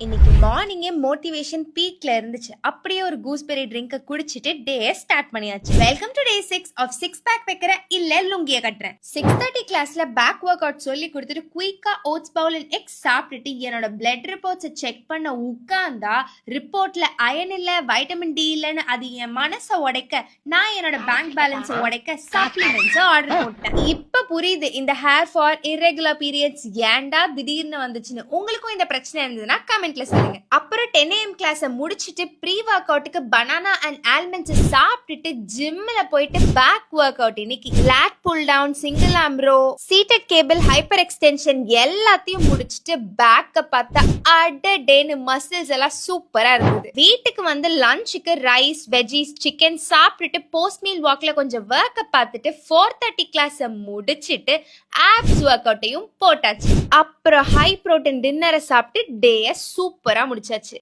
இன்னைக்கு மார்னிங்கே மோட்டிவேஷன் பீக்ல இருந்துச்சு. அப்படியே ஒரு கூஸ்பெரி ட்ரிங்க குடிச்சிட்டு டே ஸ்டார்ட் பண்ணியாச்சு. Welcome to day 6 of 6 pack வைக்கிற இல்ல லுங்கிய கட்டுறேன். 6:30 கிளாஸ்ல பேக் ஒர்க் அவுட் சொல்லி கொடுத்துட்டு குயிக்கா ஓட்ஸ் பவுல் அண்ட் எக்ஸ் சாப்பிட்டுட்டு என்னோட பிளட் ரிப்போர்ட்ஸை செக் பண்ண உட்கார்ந்தா ரிப்போர்ட்ல அயன் இல்ல, வைட்டமின் டி இல்லன்னு அது என் மனசை உடைக்க நான் என்னோட பேங்க் பேலன்ஸை உடைக்க சப்ளிமெண்ட்ஸ் ஆர்டர் போட்டேன். இப்ப புரியுது இந்த ஹேர் ஃபால், இர்ரெகுலர் பீரியட்ஸ் ஏன்டா திடீர்னு வந்துச்சுன்னு. உங்களுக்கும் இந்த பிரச்சனை இருந்ததுன்னா கமெண்ட்ல சொல்லுங்க. அப்புறம் 10 AM கிளாஸை முடிச்சிட்டு ப்ரீ ஒர்க் அவுட்டுக்கு பனானா அண்ட் ஆல்மண்ட்ஸ் சாப்பிட்டுட்டு ஜிம்ல போயிட்டு பேக் ஒர்க் அவுட். இன்னைக்கு lat pull down, single arm row, seated cable, hyper extension எல்லாத்தையும் முடிச்சிட்டு பேக்க பார்த்தா அடடேன்னு மசில்ஸ் எல்லாம் சூப்பரா இருந்தது. வீட்டுக்கு வந்து லஞ்சுக்கு ரைஸ், வெஜிஸ், சிக்கன் சாப்பிட்டுட்டு போஸ்ட் மீல் வாக்ல கொஞ்சம் ஒர்க்க பார்த்துட்டு 4:30 கிளாஸை முடிச்சிட்டு ஆப்ஸ் ஒர்க் அவுட்டையும் போட்டாச்சு. அப்புறம் ஹை புரோட்டீன் டின்னரை சாப்பிட்டு டேயை சூப்பரா முடிச்சாச்சு.